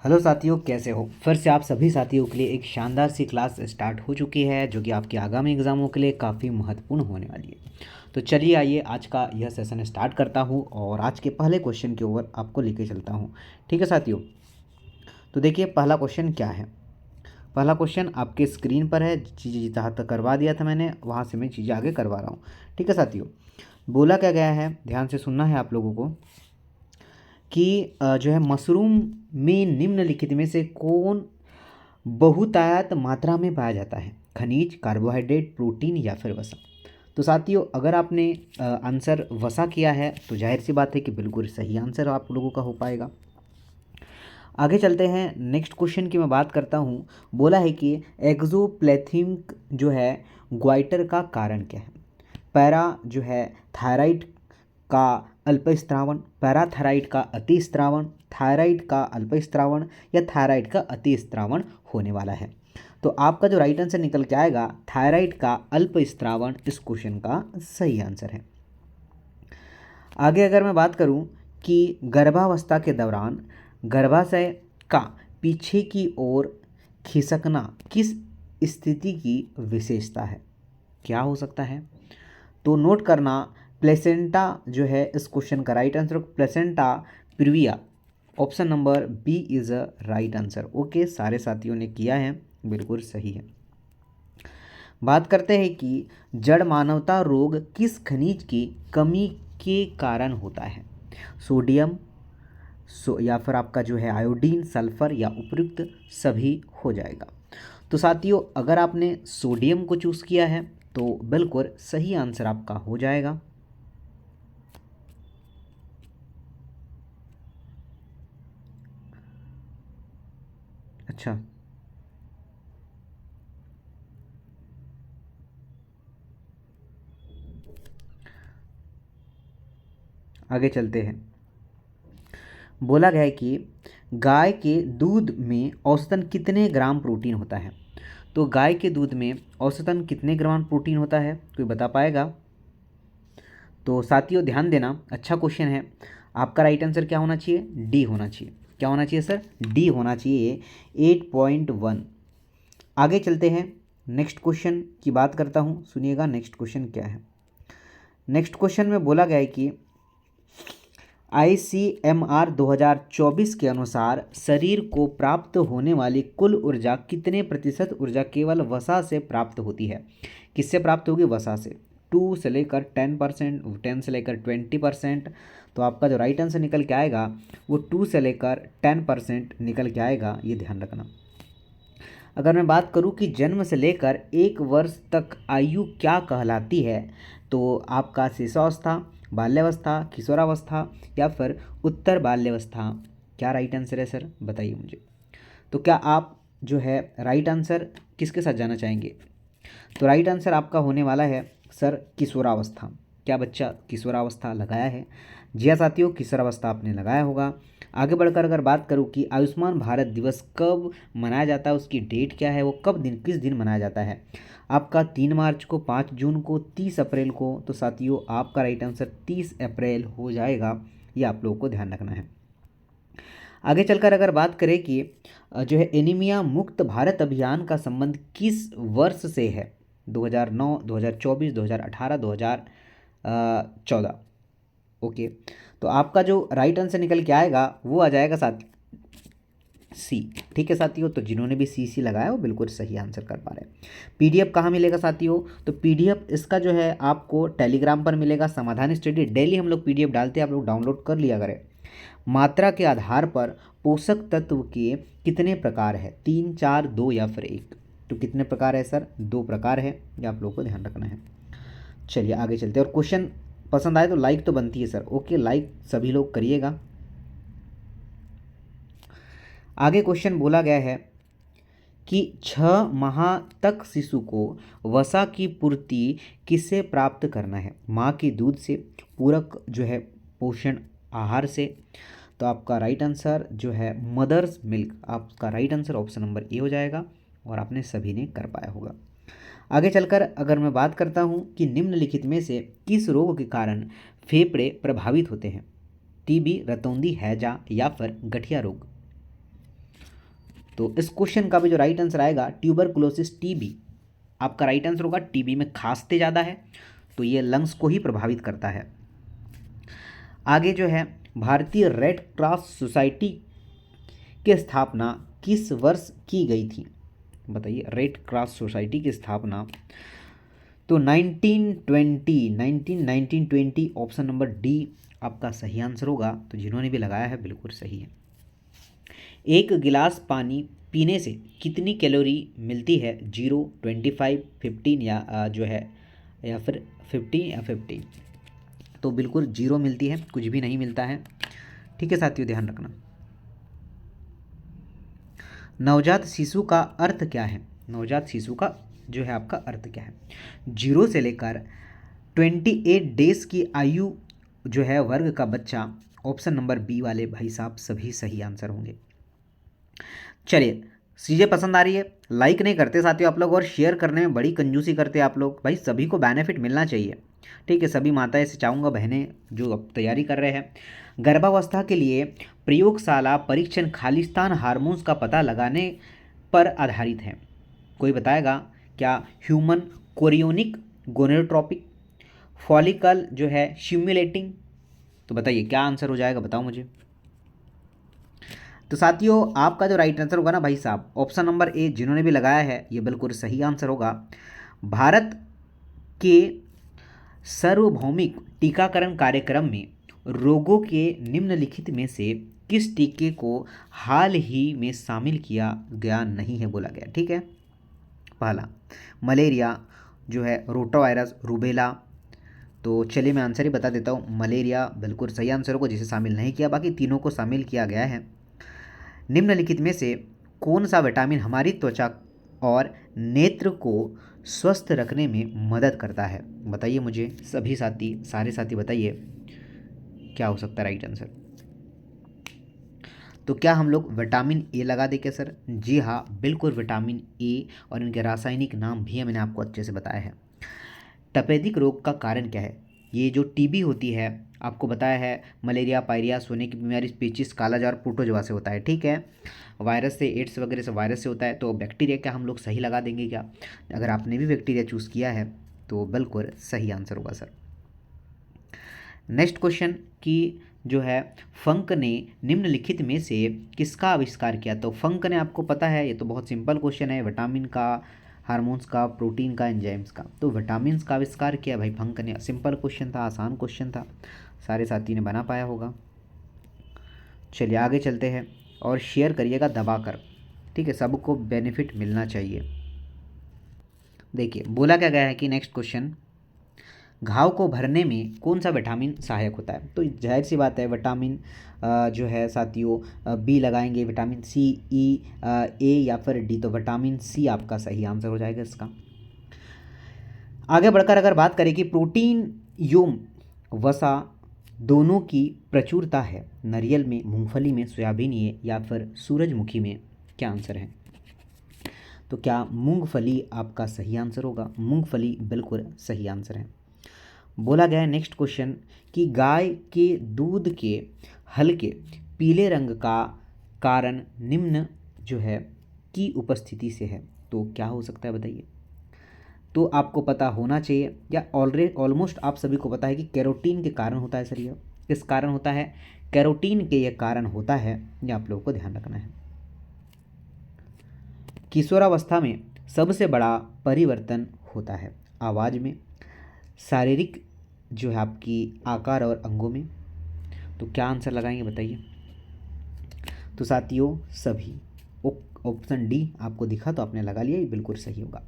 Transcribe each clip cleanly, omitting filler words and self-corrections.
Hello साथियों, कैसे हो। फिर से आप सभी साथियों के लिए एक शानदार सी क्लास स्टार्ट हो चुकी है जो कि आपके आगामी एग्ज़ामों के लिए काफ़ी महत्वपूर्ण होने वाली है। तो चलिए आइए आज का यह सेशन स्टार्ट करता हूँ और आज के पहले क्वेश्चन के ओर आपको लेके चलता हूँ। ठीक है साथियों, तो देखिए पहला क्वेश्चन क्या है। पहला क्वेश्चन आपके स्क्रीन पर है। चीज़ें जहाँ तक करवा दिया था मैंने, वहाँ से मैं चीज़ें आगे करवा रहा हूँ। ठीक है साथियों, बोला क्या गया है, ध्यान से सुनना है आप लोगों को कि जो है मशरूम में निम्नलिखित में से कौन बहुतायत मात्रा में पाया जाता है। खनिज, कार्बोहाइड्रेट, प्रोटीन या फिर वसा। तो साथियों, अगर आपने आंसर वसा किया है तो जाहिर सी बात है कि बिल्कुल सही आंसर आप लोगों का हो पाएगा। आगे चलते हैं, नेक्स्ट क्वेश्चन की मैं बात करता हूँ। बोला है कि एक्सोप्लाज्मिक जो है ग्वाइटर का कारण क्या है। पैरा जो है थायराइड का अल्पस्रावन, पैराथायराइड का अतिस्रावन, थायराइड का अल्पस्रावन या थायराइड का अतिस्रावन होने वाला है। तो आपका जो राइट आंसर निकल के आएगा थायराइड का अल्पस्रावन इस क्वेश्चन का सही आंसर है। आगे अगर मैं बात करूं कि गर्भावस्था के दौरान गर्भाशय का पीछे की ओर खिसकना किस स्थिति की विशेषता है, क्या हो सकता है। तो नोट करना, प्लेसेंटा जो है इस क्वेश्चन का right answer, placenta previa. Option number B is a right answer. Okay, सारे साथियों ने किया है, बिल्कुल सही है। बात करते हैं कि जड़ मानवता रोग किस खनिज की कमी के कारण होता है। सोडियम या फिर आपका जो है आयोडीन, सल्फर या उपयुक्त सभी हो जाएगा। तो साथियों, अगर आपने सोडियम को चूज़ किया है तो बिल्कुल सही आंसर आपका हो जाएगा। अच्छा, आगे चलते हैं। बोला गया है कि गाय के दूध में औसतन कितने ग्राम प्रोटीन होता है। तो गाय के दूध में औसतन कितने ग्राम प्रोटीन होता है, कोई बता पाएगा। तो साथियों ध्यान देना, अच्छा क्वेश्चन है। आपका राइट आंसर क्या होना चाहिए, डी होना चाहिए। क्या होना चाहिए सर, डी होना चाहिए, 8.1। आगे चलते हैं, नेक्स्ट क्वेश्चन की बात करता हूँ। सुनिएगा नेक्स्ट क्वेश्चन क्या है। नेक्स्ट क्वेश्चन में बोला गया है कि ICMR 2024 के अनुसार शरीर को प्राप्त होने वाली कुल ऊर्जा कितने प्रतिशत ऊर्जा केवल वसा से प्राप्त होती है। किससे प्राप्त होगी, वसा से। 2 से लेकर 10%, 10 से लेकर 20%। तो आपका जो राइट आंसर निकल के आएगा वो 2 से लेकर 10% निकल के आएगा, ये ध्यान रखना। अगर मैं बात करूं कि जन्म से लेकर 1 वर्ष तक आयु क्या कहलाती है, तो आपका शिशुअवस्था, बाल्यावस्था, किशोरावस्था या फिर उत्तर बाल्यावस्था, क्या राइट आंसर है सर, बताइए मुझे। तो क्या आप जो है राइट आंसर किसके साथ जाना चाहेंगे। तो राइट आंसर आपका होने वाला है सर किशोरावस्था। क्या बच्चा किशोरावस्था लगाया है। जी हाँ साथियों, किशोरावस्था आपने लगाया होगा। आगे बढ़कर अगर बात करूँ कि आयुष्मान भारत दिवस कब मनाया जाता है, उसकी डेट क्या है, वो कब दिन किस दिन मनाया जाता है। आपका 3 मार्च को, 5 जून को, 30 अप्रैल को। तो साथियों आपका राइट आंसर 30 अप्रैल हो जाएगा, ये आप लोगों को ध्यान रखना है। आगे चलकर अगर बात करें कि जो है एनीमिया मुक्त भारत अभियान का संबंध किस वर्ष से है। 2009, 2024, 2018, 2014। ओके, तो आपका जो राइट आंसर निकल के आएगा वो आ जाएगा साथ सी। ठीक है साथियों, तो जिन्होंने भी सी लगाया वो बिल्कुल सही आंसर कर पा रहे हैं। पीडीएफ कहाँ मिलेगा साथियों, तो पीडीएफ इसका जो है आपको टेलीग्राम पर मिलेगा। समाधान स्टडी डेली हम लोग पीडीएफ डालते हैं, आप लोग डाउनलोड कर लिया करें। मात्रा के आधार पर पोषक तत्व के कितने प्रकार है, 3, 4, 2 या फिर 1। तो कितने प्रकार है सर, 2 प्रकार है, ये आप लोगों को ध्यान रखना है। चलिए आगे चलते हैं, और क्वेश्चन पसंद आए तो लाइक तो बनती है सर। ओके, लाइक सभी लोग करिएगा। आगे क्वेश्चन बोला गया है कि 6 माह तक शिशु को वसा की पूर्ति किससे प्राप्त करना है। माँ के दूध से, पूरक जो है पोषण आहार से। तो आपका राइट आंसर जो है मदर्स मिल्क, आपका right answer option number A हो जाएगा, और आपने सभी ने कर पाया होगा। आगे चलकर अगर मैं बात करता हूँ कि निम्नलिखित में से किस रोग के कारण फेफड़े प्रभावित होते हैं। टीबी, रतौंधी हैजा या फिर गठिया रोग। तो इस क्वेश्चन का भी जो राइट आंसर आएगा ट्यूबरकुलोसिस टीबी, आपका राइट आंसर होगा। टीबी में खांसते ज़्यादा है तो ये लंग्स को ही प्रभावित करता है। आगे जो है भारतीय रेड क्रॉस सोसाइटी की स्थापना किस वर्ष की गई थी, बताइए। रेड क्रॉस सोसाइटी की स्थापना तो 1920 ऑप्शन नंबर डी आपका सही आंसर होगा। तो जिन्होंने भी लगाया है बिल्कुल सही है। एक गिलास पानी पीने से कितनी कैलोरी मिलती है, 0, 25, 15 या जो है या फिर 50 या 50। तो बिल्कुल 0 मिलती है, कुछ भी नहीं मिलता है। ठीक है साथियों, ध्यान रखना। नवजात शिशु का अर्थ क्या है, नवजात शिशु का जो है आपका अर्थ क्या है। 0 से लेकर 28 डेज की आयु जो है वर्ग का बच्चा, ऑप्शन नंबर बी वाले भाई साहब सभी सही आंसर होंगे। चलिए, चीज़ें पसंद आ रही है, लाइक नहीं करते साथियों आप लोग, और शेयर करने में बड़ी कंजूसी करते हैं आप लोग। भाई सभी को बेनिफिट मिलना चाहिए, ठीक है। सभी माताएं से चाहूँगा, बहनें जो अब तैयारी कर रहे हैं, गर्भावस्था के लिए प्रयोगशाला परीक्षण खालिस्तान हार्मोन्स का पता लगाने पर आधारित है। कोई बताएगा क्या? ह्यूमन कोरियोनिक गोनेडोट्रोपिक, फॉलिकल जो है स्टिम्युलेटिंग। तो बताइए क्या आंसर हो जाएगा, बताओ मुझे। तो साथियों आपका जो राइट आंसर होगा ना भाई साहब, ऑप्शन नंबर ए जिन्होंने भी लगाया है ये बिल्कुल सही आंसर होगा। भारत के सार्वभौमिक टीकाकरण कार्यक्रम में रोगों के निम्नलिखित में से किस टीके को हाल ही में शामिल किया गया नहीं है, बोला गया। ठीक है, पहला मलेरिया जो है, रोटावायरस, रूबेला। तो चलिए मैं आंसर ही बता देता हूँ, मलेरिया बिल्कुल सही आंसर होगा, जिसे शामिल नहीं किया, बाकी तीनों को शामिल किया गया है। निम्नलिखित में से कौन सा विटामिन हमारी त्वचा और नेत्र को स्वस्थ रखने में मदद करता है, बताइए मुझे सभी साथी, सारे साथी बताइए क्या हो सकता है राइट आंसर। तो क्या हम लोग विटामिन ए लगा दें क्या सर? जी हाँ बिल्कुल, विटामिन ए, और इनके रासायनिक नाम भी मैंने आपको अच्छे से बताया है। तपेदिक रोग का कारण क्या है? ये जो टीबी होती है, आपको बताया है मलेरिया, पायरिया, सोने की बीमारी, पेचिस, कालाजार, प्रोटोजोआ से होता है। ठीक है, वायरस से, एड्स वगैरह से वायरस से होता है। तो बैक्टीरिया क्या हम लोग सही लगा देंगे क्या? अगर आपने भी बैक्टीरिया चूज़ किया है तो बिल्कुल सही आंसर होगा सर। नेक्स्ट क्वेश्चन की जो है, फंक ने निम्नलिखित में से किसका आविष्कार किया? तो फंक ने आपको पता है, ये तो बहुत सिंपल क्वेश्चन है, विटामिन का, हार्मोन्स का, प्रोटीन का, एंजाइम्स का। तो विटामिन्स का आविष्कार किया भाई फंक ने। सिंपल क्वेश्चन था, आसान क्वेश्चन था, सारे साथी ने बना पाया होगा। चलिए आगे चलते हैं, और शेयर करिएगा दबाकर, ठीक है, सबको बेनिफिट मिलना चाहिए। देखिए बोला क्या गया है कि नेक्स्ट क्वेश्चन, घाव को भरने में कौन सा विटामिन सहायक होता है? तो जाहिर सी बात है विटामिन जो है साथियों बी लगाएंगे, विटामिन सी, ई, ए या फिर डी। तो विटामिन सी आपका सही आंसर हो जाएगा इसका। आगे बढ़कर अगर बात करें कि प्रोटीन योम वसा दोनों की प्रचुरता है नारियल में, मूंगफली में, सोयाबीन ये या फिर सूरजमुखी में, क्या आंसर है? तो क्या मूंगफली आपका सही आंसर होगा? मूंगफली बिल्कुल सही आंसर है। बोला गया है नेक्स्ट क्वेश्चन कि गाय के दूध के हल्के पीले रंग का कारण निम्न जो है की उपस्थिति से है। तो क्या हो सकता है बताइए। तो आपको पता होना चाहिए, या ऑलमोस्ट आप सभी को पता है कि कैरोटीन के कारण होता है सर। ये किस कारण होता है? कैरोटीन के ये कारण होता है, ये आप लोगों को ध्यान रखना है। किशोरावस्था में सबसे बड़ा परिवर्तन होता है आवाज़ में, शारीरिक जो है आपकी आकार और अंगों में। तो क्या आंसर लगाएंगे बताइए। तो साथियों सभी, ऑप्शन डी आपको दिखा तो आपने लगा लिया, ये बिल्कुल सही होगा।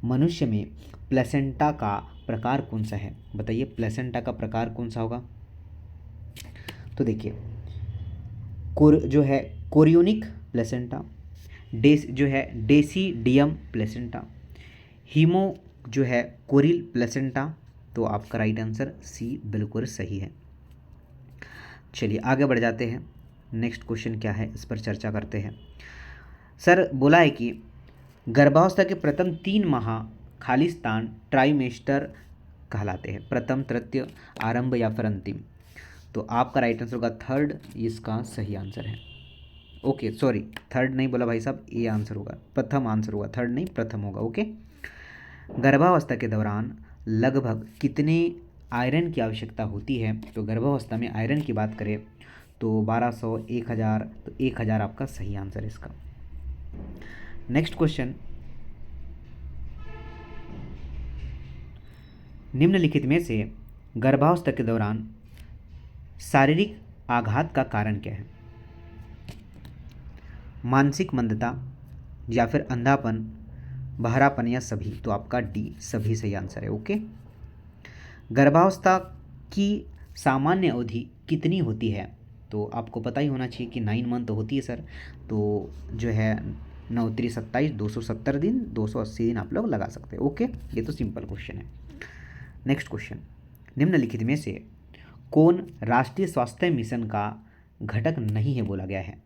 मनुष्य में प्लेसेंटा का प्रकार कौन सा है, बताइए प्लेसेंटा का प्रकार कौन सा होगा। तो देखिए जो है कोरियोनिक प्लेसेंटा, जो है डेसीडियम प्लेसेंटा, हीमो जो है कोरिल प्लेसेंटा। तो आपका राइट आंसर सी बिल्कुल सही है। चलिए आगे बढ़ जाते हैं, नेक्स्ट क्वेश्चन क्या है इस पर चर्चा करते हैं। सर बोला है कि गर्भावस्था के प्रथम 3 माह खालिस्तान ट्राइमेस्टर कहलाते हैं, प्रथम, तृतीय, आरंभ या फिर अंतिम। तो आपका राइट आंसर होगा थर्ड, इसका सही आंसर है। ओके सॉरी, थर्ड नहीं बोला भाई साहब, ये आंसर होगा, प्रथम आंसर होगा, थर्ड नहीं प्रथम होगा। ओके। गर्भावस्था के दौरान लगभग कितने आयरन की आवश्यकता होती है? तो गर्भावस्था में आयरन की बात करें तो 1200, 1000, तो 1000 आपका सही आंसर है इसका। नेक्स्ट क्वेश्चन, निम्नलिखित में से गर्भावस्था के दौरान शारीरिक आघात का कारण क्या है? मानसिक मंदता, या फिर अंधापन, बहरापन, या सभी? तो आपका डी सभी सही आंसर है। ओके। गर्भावस्था की सामान्य अवधि कितनी होती है? तो आपको पता ही होना चाहिए कि 9 मंथ होती है सर। तो जो है 9 3 27, 270 दिन, 280 दिन आप लोग लगा सकते हैं। ओके, ये तो सिंपल क्वेश्चन है। नेक्स्ट क्वेश्चन, निम्नलिखित में से कौन राष्ट्रीय स्वास्थ्य मिशन का घटक नहीं है बोला गया है?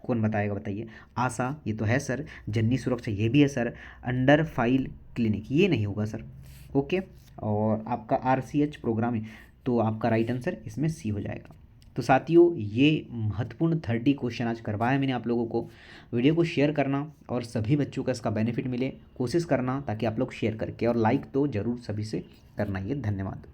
कौन बताएगा बताइए। आशा ये तो है सर, जननी सुरक्षा ये भी है सर, अंडर फाइल क्लिनिक ये नहीं होगा सर। ओके। और आपका RCH प्रोग्राम, तो आपका राइट आंसर इसमें सी हो जाएगा। तो साथियों, ये महत्वपूर्ण 30 क्वेश्चन आज करवाया मैंने आप लोगों को। वीडियो को शेयर करना और सभी बच्चों को इसका बेनिफिट मिले, कोशिश करना ताकि आप लोग शेयर करके, और लाइक तो ज़रूर सभी से करना ही है। धन्यवाद।